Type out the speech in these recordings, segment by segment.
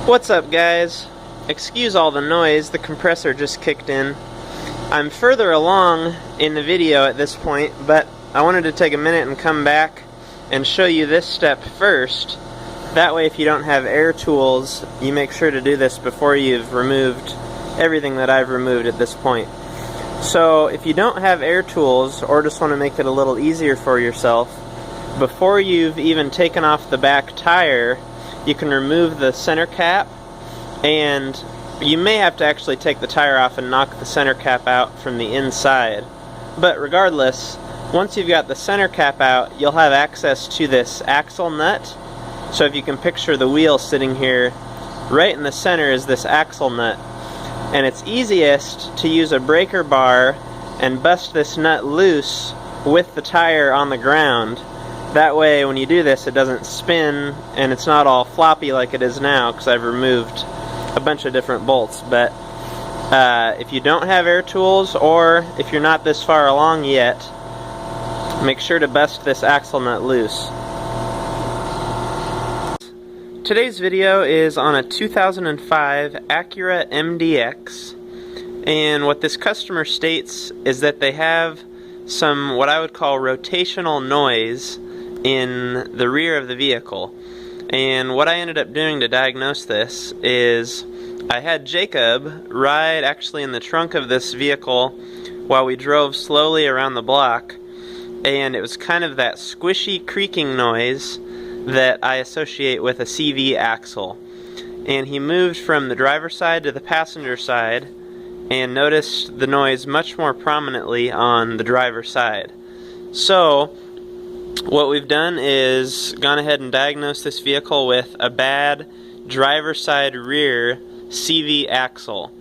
What's up, guys? Excuse all the noise, the compressor just kicked in. I'm further along in the video at this point, but I wanted to take a minute and come back and show you this step first. That way, if you don't have air tools, you make sure to do this before you've removed everything that I've removed at this point. So if you don't have air tools, or just want to make it a little easier for yourself, before you've even taken off the back tire, you can remove the center cap, and you may have to actually take the tire off and knock the center cap out from the inside. But regardless, once you've got the center cap out, you'll have access to this axle nut. So if you can picture the wheel sitting here, right in the center is this axle nut. And it's easiest to use a breaker bar and bust this nut loose with the tire on the ground. That way, when you do this, it doesn't spin and it's not all floppy like it is now, because I've removed a bunch of different bolts. But if you don't have air tools, or if you're not this far along yet, make sure to bust this axle nut loose. Today's video is on a 2005 Acura MDX, and what this customer states is that they have some what I would call rotational noise in the rear of the vehicle. And what I ended up doing to diagnose this is I had Jacob ride actually in the trunk of this vehicle while we drove slowly around the block, and it was kind of that squishy creaking noise that I associate with a CV axle. And he moved from the driver's side to the passenger side and noticed the noise much more prominently on the driver's side. So what we've done is gone ahead and diagnosed this vehicle with a bad driver's side rear CV axle.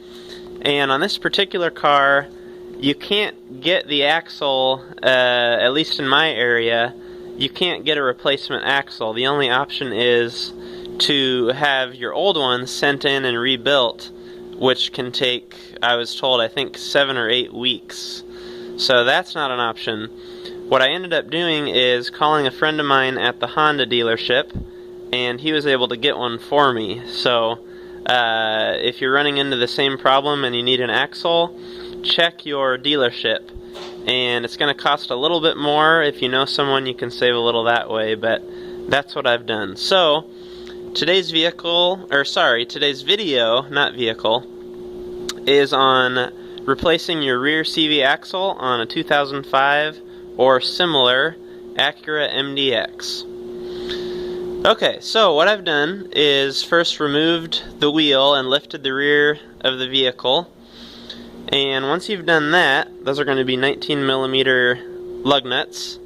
And on this particular car, you can't get the axle, at least in my area, you can't get a replacement axle. The only option is to have your old one sent in and rebuilt, which can take, I was told, I think 7 or 8 weeks. So that's not an option. What I ended up doing is calling a friend of mine at the Honda dealership, and he was able to get one for me. So if you're running into the same problem and you need an axle, check your dealership. And it's going to cost a little bit more. If you know someone, you can save a little that way, but that's what I've done. So today's video, not vehicle, is on replacing your rear CV axle on a 2005 or similar Acura MDX. Okay, so what I've done is first removed the wheel and lifted the rear of the vehicle. And once you've done that, those are going to be 19mm lug nuts.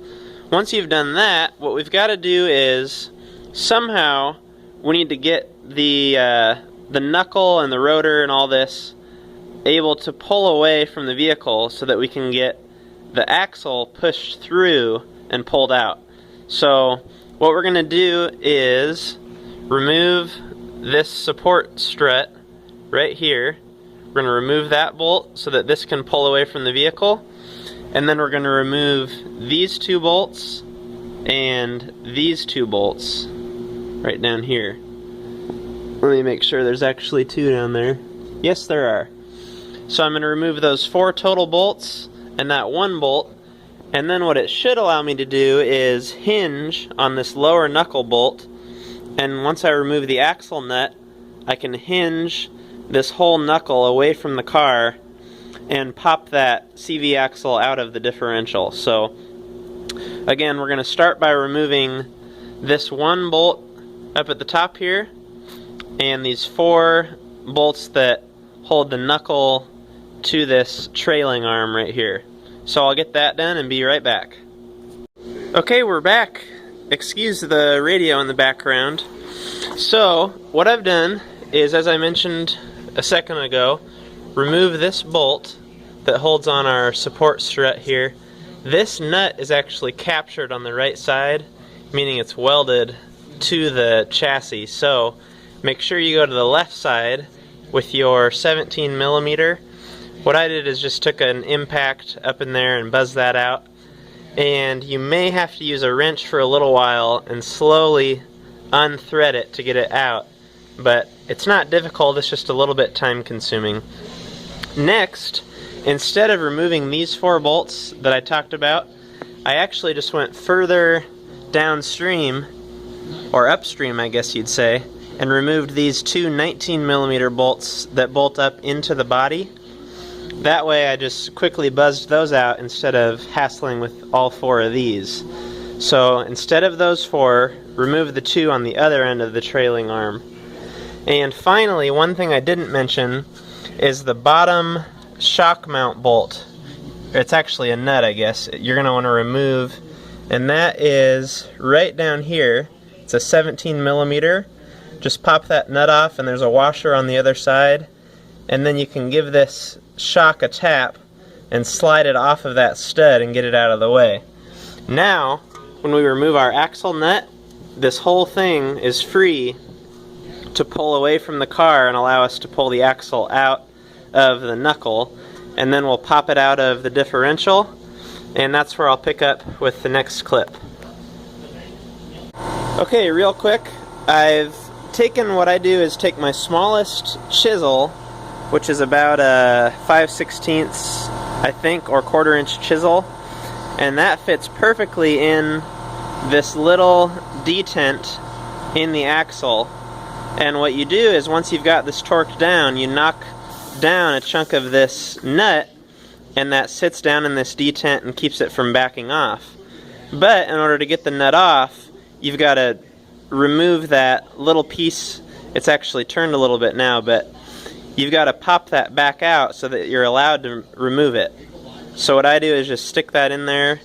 Once you've done that, what we've got to do is somehow we need to get the knuckle and the rotor and all this able to pull away from the vehicle so that we can get the axle pushed through and pulled out. So what we're going to do is remove this support strut right here. We're going to remove that bolt so that this can pull away from the vehicle, and then we're going to remove these 2 bolts and these 2 bolts right down here. Let me make sure there's actually 2 down there. Yes, there are. So I'm going to remove those 4 total bolts and that 1 bolt, and then what it should allow me to do is hinge on this lower knuckle bolt, and once I remove the axle nut, I can hinge this whole knuckle away from the car and pop that CV axle out of the differential. So again, we're going to start by removing this 1 bolt up at the top here and these 4 bolts that hold the knuckle to this trailing arm right here. So I'll get that done and be right back. Okay, we're back. Excuse the radio in the background. So what I've done is, as I mentioned a second ago, remove this bolt that holds on our support strut here. This nut is actually captured on the right side, meaning it's welded to the chassis. So make sure you go to the left side with your 17mm. What I did is just took an impact up in there and buzzed that out. And you may have to use a wrench for a little while and slowly unthread it to get it out. but it's not difficult, it's just a little bit time consuming. Next, instead of removing these 4 bolts that I talked about, I actually just went further downstream, or upstream I guess you'd say, and removed these 2 19mm bolts that bolt up into the body. That way I just quickly buzzed those out instead of hassling with all 4 of these. So instead of those 4, remove the 2 on the other end of the trailing arm. And finally, one thing I didn't mention is the bottom shock mount bolt. It's actually a nut, I guess, you're going to want to remove, and that is right down here. It's a 17mm. Just pop that nut off, and there's a washer on the other side, and then you can give this shock a tap and slide it off of that stud and get it out of the way. Now, when we remove our axle nut, this whole thing is free to pull away from the car and allow us to pull the axle out of the knuckle, and then we'll pop it out of the differential, and that's where I'll pick up with the next clip. Okay, real quick, I've taken, what I do is take my smallest chisel, which is about a 5/16 I think, or 1/4 inch chisel, and that fits perfectly in this little detent in the axle. And what you do is, once you've got this torqued down, you knock down a chunk of this nut, and that sits down in this detent and keeps it from backing off. But in order to get the nut off, you've got to remove that little piece. It's actually turned a little bit now, but you've got to pop that back out so that you're allowed to remove it. So what I do is just stick that in there,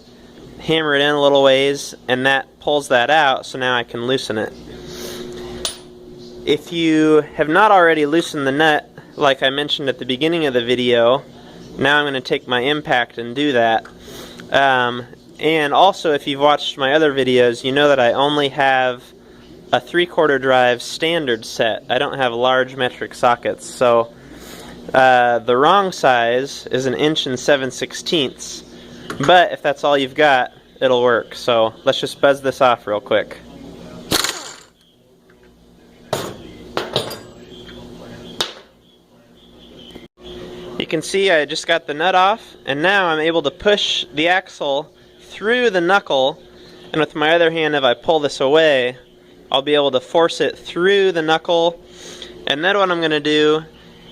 hammer it in a little ways, and that pulls that out, so now I can loosen it. If you have not already loosened the nut, like I mentioned at the beginning of the video, now I'm going to take my impact and do that. And also, if you've watched my other videos, you know that I only have a 3/4 drive standard set. I don't have large metric sockets, so the wrong size is 1 7/16 inches, but if that's all you've got, it'll work. So let's just buzz this off real quick. You can see I just got the nut off, and now I'm able to push the axle through the knuckle, and with my other hand, if I pull this away, I'll be able to force it through the knuckle. And then what I'm going to do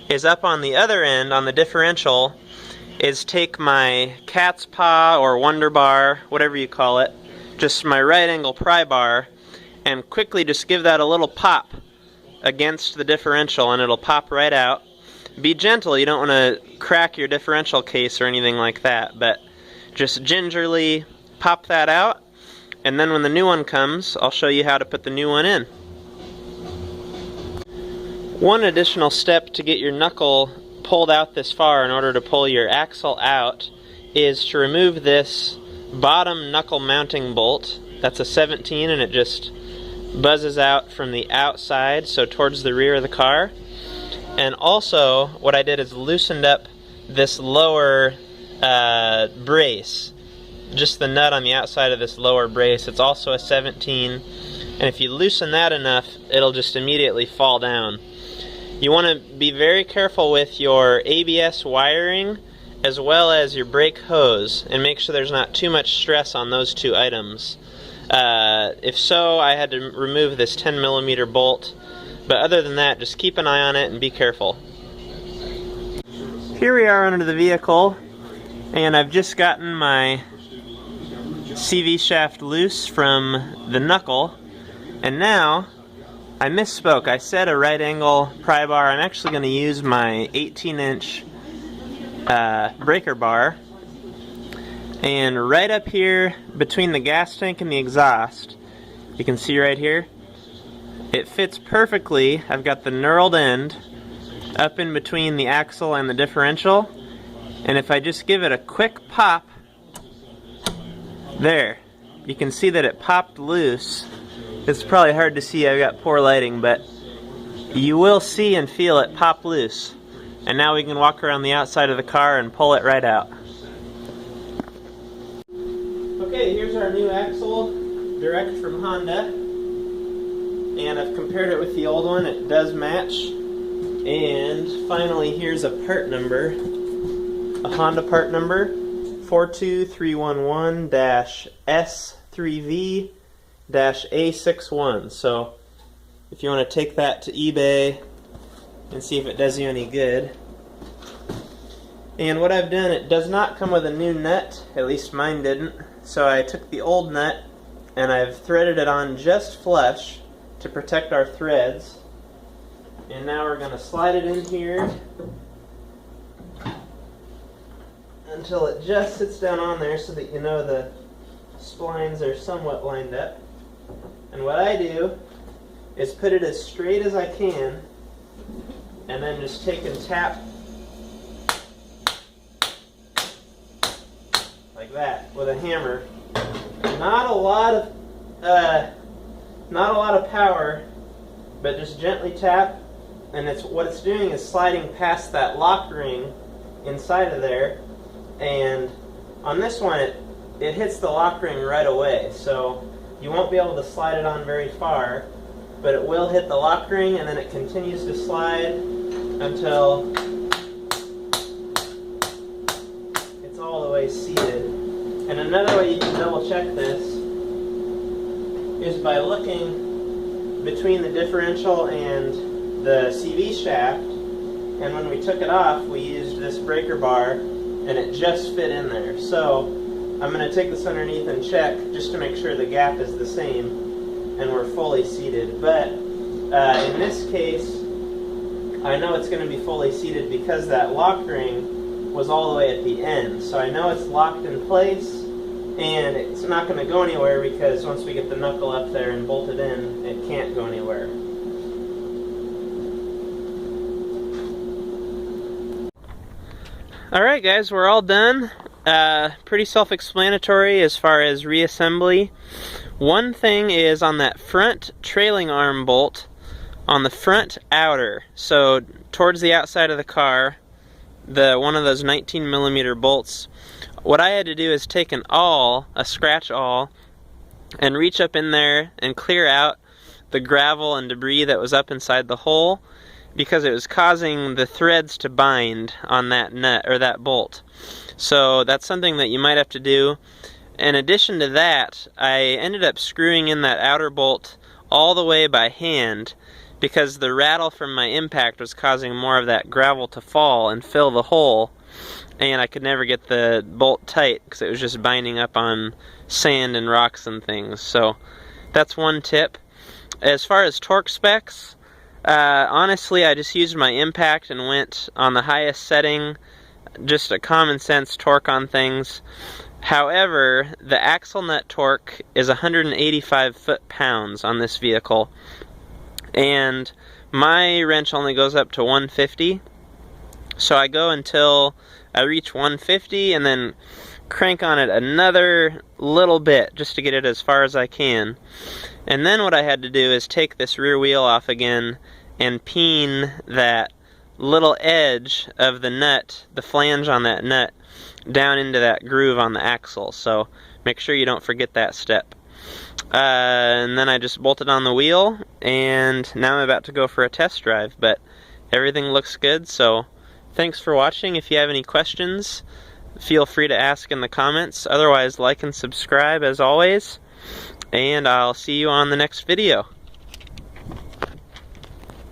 is, up on the other end, on the differential, is take my cat's paw or wonder bar, whatever you call it, just my right angle pry bar, and quickly just give that a little pop against the differential, and it'll pop right out. Be gentle, you don't want to crack your differential case or anything like that, but just gingerly pop that out, and then when the new one comes, I'll show you how to put the new one in. One additional step to get your knuckle pulled out this far in order to pull your axle out is to remove this bottom knuckle mounting bolt. That's a 17, and it just buzzes out from the outside, so towards the rear of the car. And also, what I did is loosened up this lower brace, just the nut on the outside of this lower brace. It's also a 17, and if you loosen that enough, it'll just immediately fall down. You want to be very careful with your ABS wiring as well as your brake hose, and make sure there's not too much stress on those two items. If so, I had to remove this 10mm bolt. But other than that, just keep an eye on it and be careful. Here we are under the vehicle, and I've just gotten my CV shaft loose from the knuckle, and now I misspoke. I said a right angle pry bar. I'm actually going to use my 18-inch breaker bar, and right up here between the gas tank and the exhaust, you can see right here, it fits perfectly. I've got the knurled end up in between the axle and the differential, and if I just give it a quick pop, there, you can see that it popped loose. It's probably hard to see, I've got poor lighting, but you will see and feel it pop loose. And now we can walk around the outside of the car and pull it right out. Okay, here's our new axle, direct from Honda. and I've compared it with the old one. It does match. And finally, here's a part number, a Honda part number, 42311-S3V-A61. So if you want to take that to eBay and see if it does you any good. And what I've done, it does not come with a new nut, at least mine didn't. So I took the old nut and I've threaded it on just flush to protect our threads. And now we're going to slide it in here until it just sits down on there so that you know the splines are somewhat lined up. And what I do is put it as straight as I can and then just take and tap like that with a hammer. Not a lot of power, but just gently tap. And what it's doing is sliding past that lock ring inside of there, and on this one it hits the lock ring right away, so you won't be able to slide it on very far, but it will hit the lock ring, and then it continues to slide until it's all the way seated. And another way you can double check this is by looking between the differential and the CV shaft, and when we took it off we used this breaker bar and it just fit in there. So I'm going to take this underneath and check just to make sure the gap is the same and we're fully seated. But in this case I know it's going to be fully seated because that lock ring was all the way at the end. So I know it's locked in place and it's not going to go anywhere, because once we get the knuckle up there and bolted in, it can't go anywhere. Alright guys, we're all done. Pretty self-explanatory as far as reassembly. One thing is on that front trailing arm bolt, on the front outer, so towards the outside of the car, one of those 19mm bolts, what I had to do is take an awl, a scratch awl, and reach up in there and clear out the gravel and debris that was up inside the hole, because it was causing the threads to bind on that nut or that bolt. So that's something that you might have to do. In addition to that, I ended up screwing in that outer bolt all the way by hand, because the rattle from my impact was causing more of that gravel to fall and fill the hole, and I could never get the bolt tight because it was just binding up on sand and rocks and things. So that's one tip. As far as torque specs, honestly, I just used my impact and went on the highest setting, just a common sense torque on things. However, the axle nut torque is 185 foot-pounds on this vehicle, and my wrench only goes up to 150. So I go until I reach 150 and then crank on it another little bit just to get it as far as I can. And then what I had to do is take this rear wheel off again and peen that little edge of the nut, the flange on that nut, down into that groove on the axle. So make sure you don't forget that step. And then I just bolted on the wheel, and now I'm about to go for a test drive, but everything looks good. So thanks for watching. If you have any questions, feel free to ask in the comments. Otherwise, like and subscribe as always, and I'll see you on the next video.